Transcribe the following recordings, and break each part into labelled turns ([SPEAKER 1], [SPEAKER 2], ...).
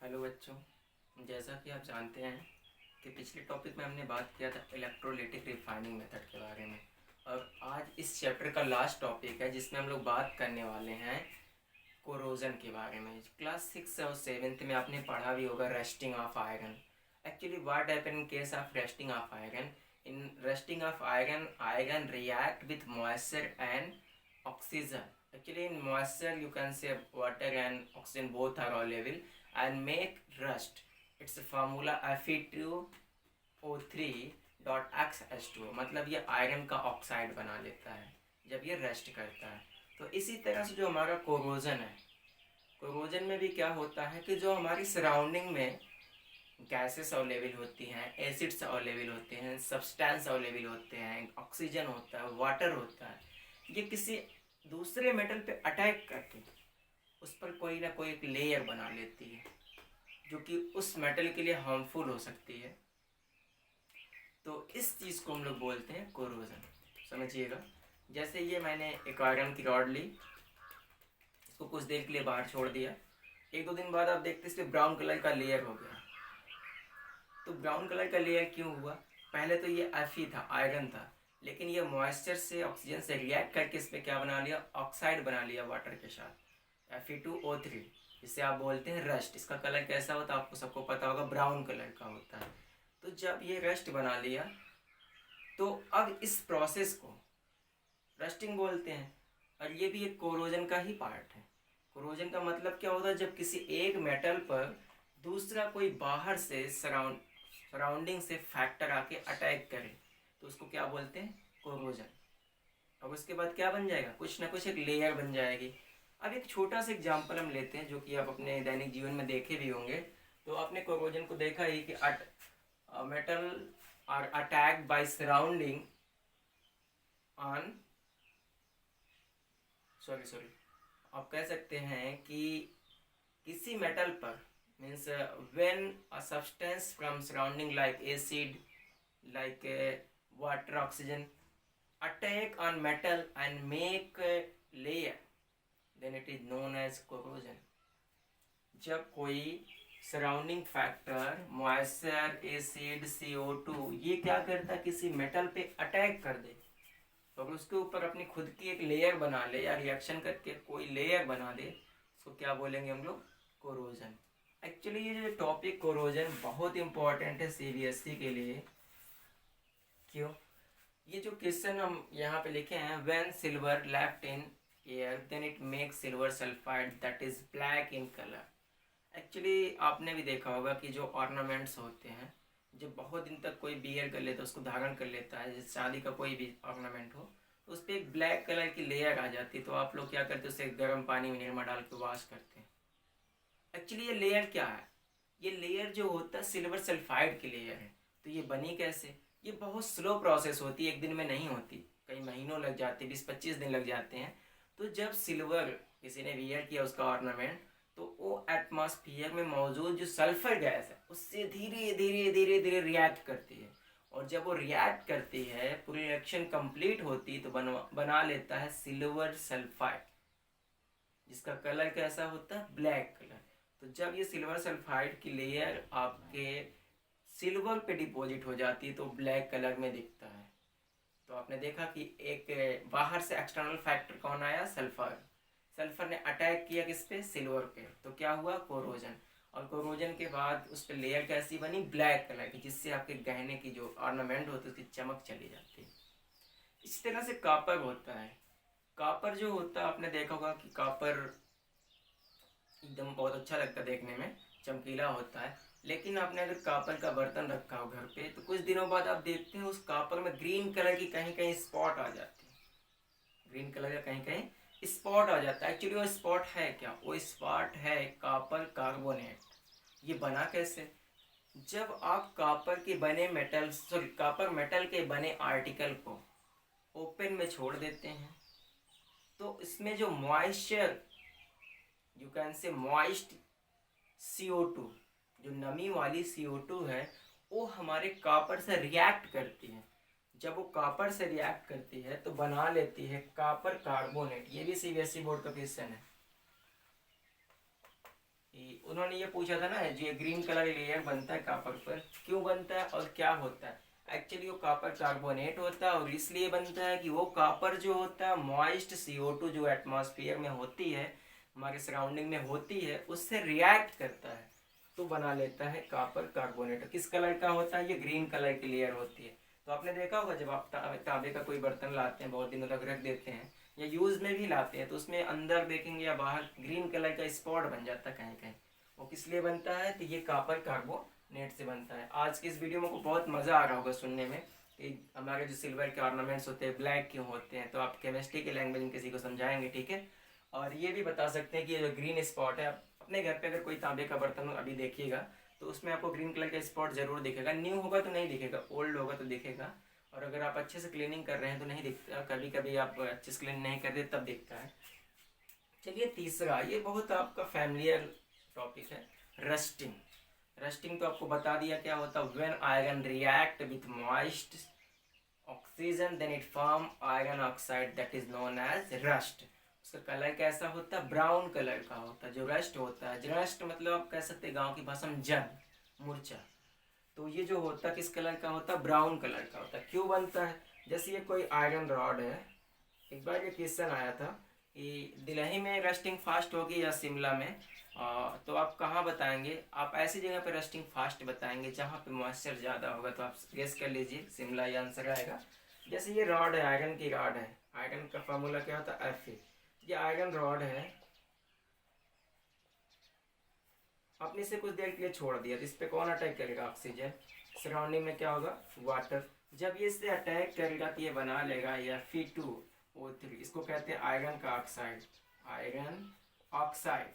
[SPEAKER 1] Hello बच्चों, जैसा कि आप जानते हैं कि पिछले टॉपिक में हमने बात किया था इलेक्ट्रोलाइटिक रिफाइनिंग मेथड के बारे में। और आज इस चैप्टर का लास्ट टॉपिक है जिसमें हम लोग बात करने वाले हैं कोरोजन के बारे में। क्लास 6 और 7th में आपने पढ़ा भी होगा rusting of iron. Actually what happen in case of rusting of iron? In rusting of iron, iron react with moisture and oxygen. Actually, in moisture, you can say water and oxygen both are available and make rust. It's a formula Fe2O3 dot XH2O, मतलब ये iron का oxide बना लेता है जब ये rest करता है। तो इसी तरह से जो हमारा कोरोजन है, कोरोजन में भी क्या होता है कि जो हमारी सराउंडिंग में गैसेस अवेलेबल होती हैं, एसिड्स अवेलेबल होते हैं, सब्सटेंस अवेलेबल होते हैं, ऑक्सीजन होता है, वाटर होता है, ये किसी दूसरे मेटल पे अटैक करके उस पर कोई ना कोई एक लेयर बना लेती है जो कि उस मेटल के लिए हार्मफुल हो सकती है। तो इस चीज़ को हम लोग बोलते हैं कोरोजन। समझिएगा, जैसे ये मैंने एक आयरन की रॉड ली, इसको कुछ देर के लिए बाहर छोड़ दिया, एक दो दिन बाद आप देखते इस पर ब्राउन कलर का लेयर हो गया। तो ब्राउन कलर का लेयर क्यों हुआ? पहले तो ये Fe था, आयरन था, लेकिन ये मॉइस्चर से, ऑक्सीजन से रिएक्ट करके इस पर क्या बना लिया? ऑक्साइड बना लिया वाटर के साथ, Fe2O3, जिसे आप बोलते हैं रस्ट। इसका कलर कैसा होता है आपको सबको पता होगा, ब्राउन कलर का होता है। तो जब ये रस्ट बना लिया तो अब इस प्रोसेस को रस्टिंग बोलते हैं, और ये भी एक कोरोजन का ही पार्ट है। कोरोजन का मतलब क्या होता है? जब किसी एक मेटल पर दूसरा कोई बाहर से सराउंडिंग से फैक्टर आके अटैक करे तो उसको क्या बोलते हैं? कोरोजन। अब उसके बाद क्या बन जाएगा? कुछ ना कुछ एक लेयर बन जाएगी। अब एक छोटा सा एग्जांपल हम लेते हैं जो कि आप अपने दैनिक जीवन में देखे भी होंगे। तो आपने कोरोजन को देखा ही कि metal are attacked by surrounding on sorry आप कह सकते हैं कि किसी मेटल पर means when a substance from surrounding like acid, like water, oxygen attack on metal and make a layer, then it is known as corrosion. जब कोई surrounding factor moisture, acid, CO2 ये क्या करता है? किसी मेटल पे attack कर दे तो अगर उसके ऊपर अपनी खुद की एक लेयर बना ले या रिएक्शन करके कोई लेयर बना दे, उसको क्या बोलेंगे हम लोग? कोरोजन। एक्चुअली ये जो टॉपिक कोरोजन बहुत इंपॉर्टेंट है CBSE के लिए। क्यों? ये जो क्वेश्चन हम यहाँ पे लिखे हैं, when silver left in air then it make silver sulphide that is black in colour. Actually आपने भी देखा होगा कि जो ऑर्नामेंट्स होते हैं, जब बहुत दिन तक कोई बियर कर लेता है, उसको धारण कर लेता है, जैसे शादी का कोई भी ऑर्नामेंट हो, तो उस पर एक ब्लैक कलर की लेयर आ जाती है। तो आप लोग क्या करते हैं? उसे गर्म पानी में निरमा डाल के वॉश करते हैं। एक्चुअली ये लेयर क्या है? ये लेयर जो होता है सिल्वर सल्फाइड की लेयर है। तो ये बनी कैसे? ये बहुत स्लो प्रोसेस होती है, एक दिन में नहीं होती, कई महीनों लग जाते हैं, 20-25 दिन लग जाते हैं। तो जब सिल्वर किसी ने वियर किया उसका ऑर्नामेंट, तो वो एटमॉस्फेयर में मौजूद जो सल्फर गैस है उससे धीरे धीरे धीरे धीरे रिएक्ट करती है। और जब वो रिएक्ट करती है, पूरी रिएक्शन कंप्लीट होती है, तो बना लेता है सिल्वर सल्फाइड, जिसका कलर कैसा होता है? Black colour. तो जब ये सिल्वर सल्फाइड की लेयर आपके सिल्वर पे डिपॉजिट हो जाती है तो ब्लैक कलर में दिखता है। तो आपने देखा कि एक बाहर से एक्सटर्नल फैक्टर कौन आया? सल्फर। सल्फर ने अटैक किया किस पे? सिल्वर पे। तो क्या हुआ? कोरोजन। और कोरोजन के बाद उस पर लेयर कैसी बनी? ब्लैक कलर की, जिससे आपके गहने की जो ऑर्नामेंट होती है उसकी चमक चली जाती है। इस तरह से कापर होता है। कापर जो होता है, आपने देखा होगा कि कापर एकदम बहुत अच्छा लगता है देखने में, चमकीला होता है। लेकिन आपने अगर कापर का बर्तन रखा हो घर पे, तो कुछ दिनों बाद आप देखते हैं उस कापर में ग्रीन कलर की कहीं कहीं स्पॉट आ जाती है। ग्रीन कलर का कहीं कहीं स्पॉट आ जाता है। एक्चुअली वो स्पॉट है क्या? वो स्पॉट है कापर कार्बोनेट। ये बना कैसे? जब आप कापर के बने मेटल कापर मेटल के बने आर्टिकल को ओपन में छोड़ देते हैं, तो इसमें जो moisture, you can say moist CO2, जो नमी वाली CO2 है, वो हमारे कापर से रिएक्ट करती है। जब वो कापर से रिएक्ट करती है तो बना लेती है कापर कार्बोनेट। ये भी CBSE बोर्ड का क्वेश्चन है। उन्होंने ये पूछा था ना, जो ये ग्रीन कलर लेयर बनता है कॉपर पर, क्यों बनता है और क्या होता है। एक्चुअली वो कॉपर कार्बोनेट होता है और इसलिए बनता है कि वो कॉपर जो होता है मॉइस्ट CO2 जो एटमॉस्फेयर में होती है, हमारे सराउंडिंग में होती है, उससे रिएक्ट करता है तो बना लेता है कॉपर कार्बोनेट। किस कलर का होता है, ये ग्रीन कलर की लेयर होती है। तो आपने देखा होगा जब आप तांबे का कोई बर्तन लाते हैं, बहुत दिनों तक रख देते हैं या यूज में भी लाते हैं, तो उसमें अंदर देखेंगे या बाहर ग्रीन कलर का स्पॉट बन जाता है कहीं कहीं। वो किस लिए बनता है, तो ये कॉपर कार्बोनेट से बनता है। आज की इस वीडियो में को बहुत मज़ा आ रहा होगा सुनने में कि हमारे जो सिल्वर के ऑर्नामेंट्स होते हैं ब्लैक क्यों होते हैं, तो आप केमिस्ट्री के लैंग्वेज में किसी को समझाएंगे, ठीक है। और ये भी बता सकते हैं कि ये जो ग्रीन स्पॉट है, आप अपने घर पे अगर कोई तांबे का बर्तन अभी देखिएगा तो उसमें आपको ग्रीन कलर का स्पॉट जरूर दिखेगा। न्यू होगा तो नहीं दिखेगा, ओल्ड होगा तो दिखेगा। और अगर आप अच्छे से क्लीनिंग कर रहे हैं तो नहीं दिखता, कभी कभी आप अच्छे से क्लीन नहीं करते तब दिखता है। चलिए तीसरा, ये बहुत आपका फैमिलियर टॉपिक है, रस्टिंग। रस्टिंग तो आपको बता दिया क्या होता है। When iron react with moist oxygen then it form iron oxide that is known as rust. उसका कलर कैसा होता है, ब्राउन कलर का होता है जो रस्ट होता है। रस्ट मतलब आप कह सकते हैं गांव की भाषा में जंग, मूर्छा। तो ये जो होता है किस कलर का होता है, ब्राउन कलर का होता है। क्यों बनता है, जैसे ये कोई आयरन रॉड है, एक बार ये क्वेश्चन आया था कि दिल्ली में रस्टिंग फास्ट होगी या शिमला में। तो आप कहाँ बताएंगे, आप ऐसी जगह पे रस्टिंग फास्ट बताएंगे जहाँ पे मॉइस्चर ज़्यादा होगा। तो आप गेस कर लीजिए, शिमला ये आंसर आएगा। जैसे ये रॉड है, आयरन की रॉड है, आयरन का फार्मूला क्या होता है, Fe। ये आयरन रॉड है, आपने इसे कुछ देर के लिए छोड़ दिया तो इस पर कौन अटैक करेगा, ऑक्सीजन। सराउंडिंग में क्या होगा, वाटर। जब ये इससे अटैक करेगा तो ये बना लेगा या Fe2O3, इसको कहते हैं आयरन का ऑक्साइड, आयरन ऑक्साइड।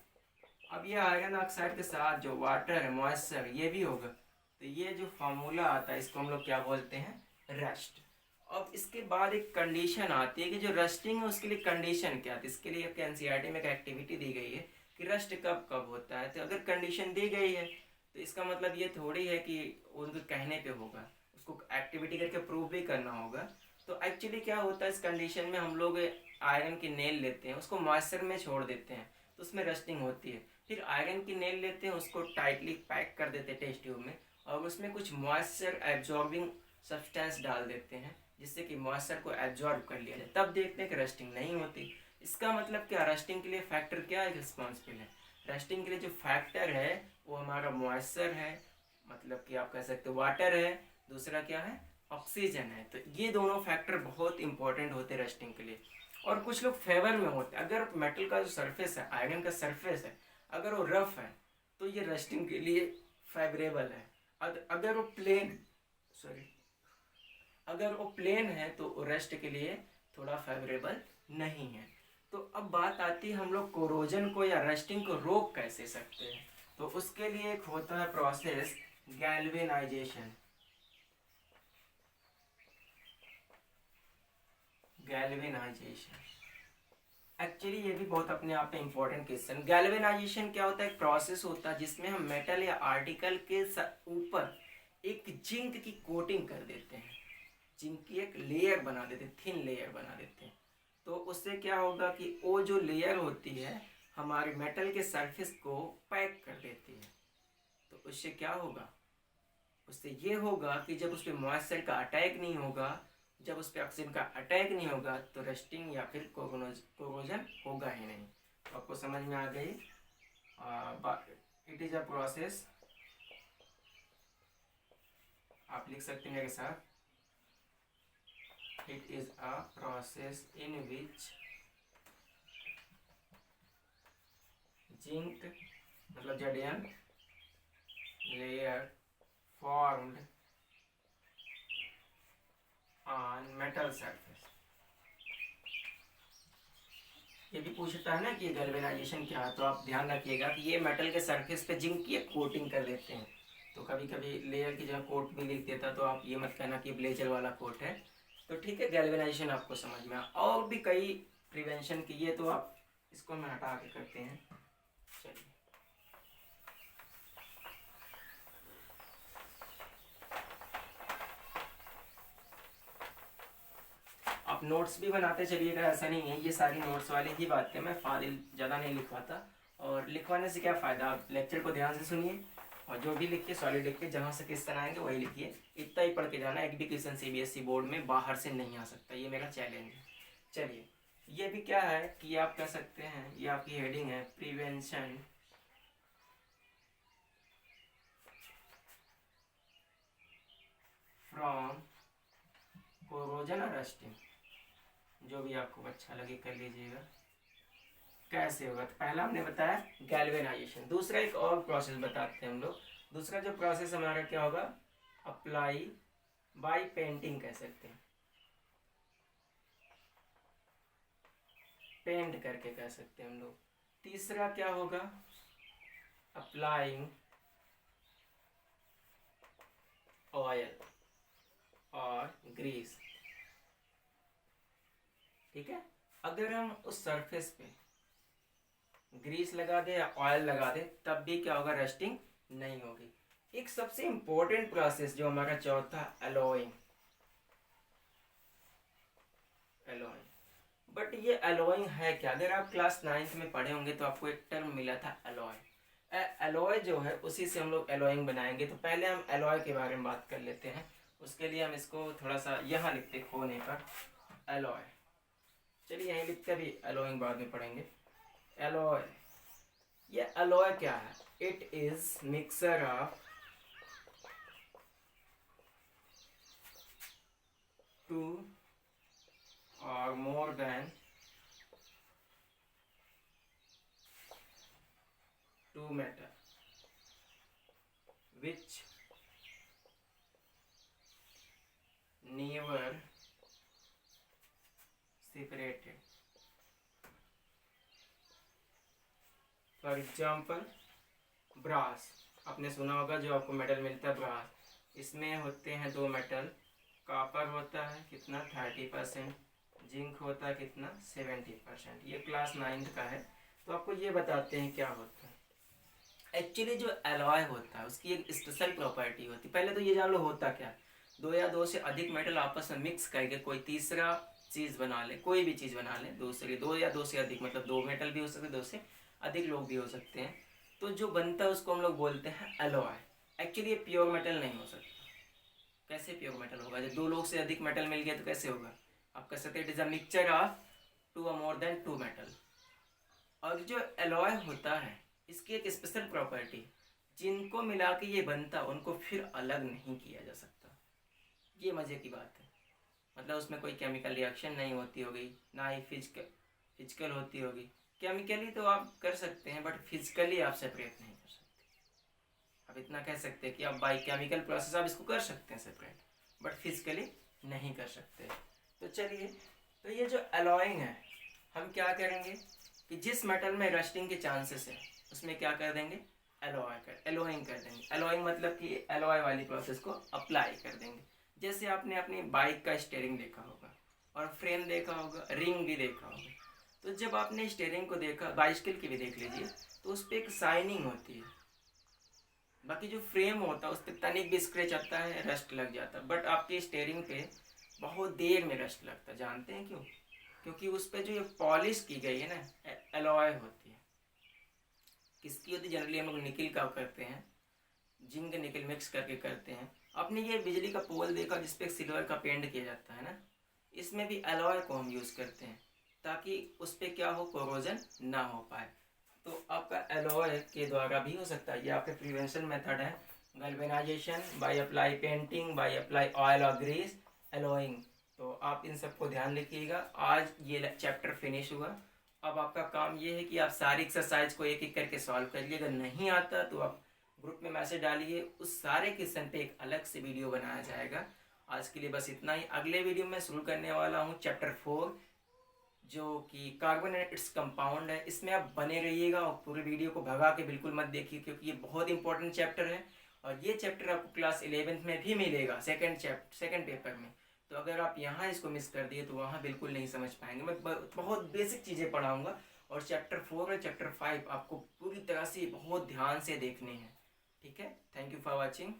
[SPEAKER 1] अब ये आयरन ऑक्साइड के साथ जो वाटर है, मॉइस्चर, ये भी होगा। तो ये जो फार्मूला आता है इसको हम लोग क्या बोलते हैं, रस्ट। अब इसके बाद एक कंडीशन आती है कि जो रस्टिंग है उसके लिए कंडीशन क्या थी। इसके लिए एनसीईआरटी में एक एक्टिविटी दी गई है कि रस्ट कब कब होता है। तो अगर कंडीशन दी गई है तो इसका मतलब ये थोड़ी है कि उनके कहने पे होगा, उसको एक्टिविटी करके प्रूव भी करना होगा। तो एक्चुअली क्या होता है, इस कंडीशन में हम लोग आयरन की नेल लेते हैं, उसको मॉइस्चर में छोड़ देते हैं तो उसमें रस्टिंग होती है। फिर आयरन की नेल लेते हैं, उसको टाइटली पैक कर देते हैं टेस्ट ट्यूब में, और उसमें कुछ मॉइस्चर एब्जॉर्बिंग सब्सटेंस डाल देते हैं जिससे कि मॉइस्चर को एब्जॉर्ब कर लिया जाए। तब देखते हैं कि रस्टिंग नहीं होती। इसका मतलब क्या, रस्टिंग के लिए फैक्टर क्या है रिस्पॉन्सिबल है। रस्टिंग के लिए जो फैक्टर है वो हमारा मॉइस्चर है, मतलब कि आप कह सकते हो वाटर है, दूसरा क्या है, ऑक्सीजन है। तो ये दोनों फैक्टर बहुत इंपॉर्टेंट होते हैं रस्टिंग के लिए। और कुछ लोग फेवर में होते हैं, अगर मेटल का जो सरफेस है, आयरन का सरफेस है, अगर वो रफ है तो ये रस्टिंग के लिए फेवरेबल है। अगर वो प्लेन, सॉरी, अगर वो प्लेन है तो रस्ट के लिए थोड़ा फेवरेबल नहीं है। तो अब बात आती है हम लोग कोरोजन को या रस्टिंग को रोक कैसे सकते हैं। तो उसके लिए एक होता है प्रोसेस, गैल्वेनाइजेशन। गैल्वेनाइजेशन एक्चुअली ये भी बहुत अपने आप में इंपॉर्टेंट क्वेश्चन। गैल्वेनाइजेशन क्या होता है, एक प्रोसेस होता है जिसमें हम मेटल या आर्टिकल के ऊपर एक जिंक की कोटिंग कर देते हैं, जिंक की एक लेयर बना देते हैं, थिन लेयर बना देते हैं। तो उससे क्या होगा कि वो जो लेयर होती है हमारे मेटल के सरफेस को पैक कर देती है। तो उससे क्या होगा, उससे ये होगा कि जब उस पर मॉइस्चर का अटैक नहीं होगा, जब उस पर ऑक्सीजन का अटैक नहीं होगा तो रस्टिंग या फिर कोरोजन होगा ही नहीं। तो आपको समझ में आ गई। इट इज अ प्रोसेस, आप लिख सकते हैं मेरे साथ, it is a process in which zinc मतलब Zn layer formed on metal surface। ये भी पूछता है ना कि गैल्वेनाइजेशन क्या है, तो आप ध्यान रखिएगा कि ये मेटल के सरफेस पे जिंक की एक कोटिंग कर देते हैं। तो कभी कभी लेयर की जगह कोट भी लिख देता, तो आप ये मत कहना कि ब्लेजर वाला कोट है। तो ठीक है, गैल्वेनाइजेशन आपको समझ में और भी कई प्रिवेंशन की, ये तो आप इसको मैं हटा के करते हैं। चलिए, आप नोट्स भी बनाते चलिएगा, ऐसा नहीं है ये सारी नोट्स वाली ही बातें, मैं फाइल ज़्यादा नहीं लिखवाता। और लिखवाने से क्या फ़ायदा, आप लेक्चर को ध्यान से सुनिए और जो भी लिखिए सॉलिड लिख के, जहाँ से क्वेश्चन आएंगे वही लिखिए। इतना ही पढ़ के जाना, एजुकेशन सीबीएसई बोर्ड में बाहर से नहीं आ सकता, ये मेरा चैलेंज है। चलिए, ये भी क्या है कि आप कह सकते हैं, ये आपकी हेडिंग है प्रिवेंशन फ्रॉम कोरोजन और रस्टिंग, जो भी आपको अच्छा लगे कर लीजिएगा। कैसे होगा, तो पहला हमने बताया गैल्वेनाइजेशन। दूसरा एक और प्रोसेस बताते हैं हम लोग। दूसरा जो प्रोसेस हमारा क्या होगा, अप्लाई बाय पेंटिंग कह सकते हैं, पेंट करके कह सकते हैं हम लोग। तीसरा क्या होगा, अप्लाइंग ऑयल और ग्रीस। ठीक है, अगर हम उस सरफेस पे ग्रीस लगा दे या ऑयल लगा दे तब भी क्या होगा, रस्टिंग नहीं होगी। एक सबसे इंपॉर्टेंट प्रोसेस जो हमारा चौथा, एलोइंग। एलोइंग, बट ये एलोइंग है क्या, अगर आप क्लास 9th में पढ़े होंगे तो आपको एक टर्म मिला था एलॉय। एलॉय जो है उसी से हम लोग एलोइंग बनाएंगे। तो पहले हम एलॉय के बारे में बात कर लेते हैं। उसके लिए हम इसको थोड़ा सा यहाँ लिखते कोने पर, एलॉय। चलिए यहीं लिखते भी, एलोइंग बाद में पढ़ेंगे। एलॉय, ये एलॉय क्या है, it is mixer of two और more than two metal which never separated. For example brass, आपने सुना होगा जो आपको मेटल मिलता है ब्रास, इसमें होते हैं दो मेटल, कॉपर होता है कितना 30%, जिंक होता है कितना 70%। ये क्लास 9th का है। तो आपको ये बताते हैं क्या होता है। एक्चुअली जो एलॉय होता है उसकी एक स्पेशल प्रॉपर्टी होती है। पहले तो ये जान लो होता क्या, दो या दो से अधिक मेटल आपस में मिक्स करके कोई तीसरा चीज़ बना ले, कोई भी चीज़ बना ले, दूसरी दो या दो से अधिक, मतलब दो मेटल भी हो सकते हैं, दो से अधिक लोग भी हो सकते हैं। तो जो बनता है उसको हम लोग बोलते हैं एलॉय। एक्चुअली ये प्योर मेटल नहीं हो सकता। कैसे प्योर मेटल होगा, जब दो लोग से अधिक मेटल मिल गया तो कैसे होगा, आप कह सकते हैं it is a mixture of two और मोर देन टू मेटल। और जो एलॉय होता है इसकी एक स्पेशल प्रॉपर्टी, जिनको मिला के ये बनता उनको फिर अलग नहीं किया जा सकता। ये मज़े की बात है, मतलब उसमें कोई केमिकल रिएक्शन नहीं होती होगी, ना ही फिजिकल होती होगी। केमिकली तो आप कर सकते हैं बट फिजिकली आप सेपरेट नहीं कर सकते। अब इतना कह सकते हैं कि आप बाई केमिकल प्रोसेस आप इसको कर सकते हैं सेपरेट, बट फिजिकली नहीं कर सकते। तो चलिए, तो ये जो एलॉइंग है, हम क्या करेंगे कि जिस मेटल में रस्टिंग के चांसेस है उसमें क्या कर देंगे, एलोइंग कर देंगे। एलोइंग मतलब कि एलॉय वाली प्रोसेस को अप्लाई कर देंगे। जैसे आपने अपनी बाइक का स्टीयरिंग देखा होगा और फ्रेम देखा होगा, रिंग भी देखा होगा। तो जब आपने स्टीयरिंग को देखा, बाइसिकल की भी देख लीजिए, तो उस पर एक शाइनिंग होती है। बाकी जो फ्रेम होता है उस पर तनिक भी स्क्रैच आता है, रस्ट लग जाता है, बट आपकी स्टीयरिंग पे बहुत देर में रस्ट लगता है। जानते हैं क्यों, क्योंकि उस पर जो ये पॉलिश की गई है ना, एलॉय होती है। किसकी होती है, जनरली हम लोग निकल का करते हैं, जिंक निकल मिक्स करके करते हैं। आपने ये बिजली का पोल देखा जिसपे सिल्वर का पेंट किया जाता है ना, इसमें भी एलॉय को हम यूज़ करते हैं ताकि उस पर क्या हो, कोरोजन ना हो पाए। तो आपका एलॉय के द्वारा भी हो सकता है। ये आपके प्रिवेंशन मेथड है, galvanisation bye apply painting, bye apply oil और ग्रीस, एलॉइंग। तो आप इन सबको ध्यान रखिएगा। आज ये चैप्टर फिनिश हुआ। अब आपका काम ये है कि आप सारी एक्सरसाइज को एक एक करके सॉल्व करिए। अगर नहीं आता तो आप ग्रुप में मैसेज डालिए, उस सारे क्वेश्चन पे एक अलग से वीडियो बनाया जाएगा। आज के लिए बस इतना ही। अगले वीडियो में शुरू करने वाला हूँ चैप्टर 4 जो कि कार्बन एंड इट्स कंपाउंड है। इसमें आप बने रहिएगा और पूरे वीडियो को भगा के बिल्कुल मत देखिए, क्योंकि ये बहुत इंपॉर्टेंट चैप्टर है और ये चैप्टर आपको क्लास 11th में भी मिलेगा, सेकेंड पेपर में। तो अगर आप यहाँ इसको मिस कर दिए तो वहाँ बिल्कुल नहीं समझ पाएंगे। मैं बहुत बेसिक चीज़ें पढ़ाऊँगा और चैप्टर 4 और चैप्टर 5 आपको पूरी तरह से बहुत ध्यान से देखने हैं। ठीक है, थैंक यू फॉर वॉचिंग।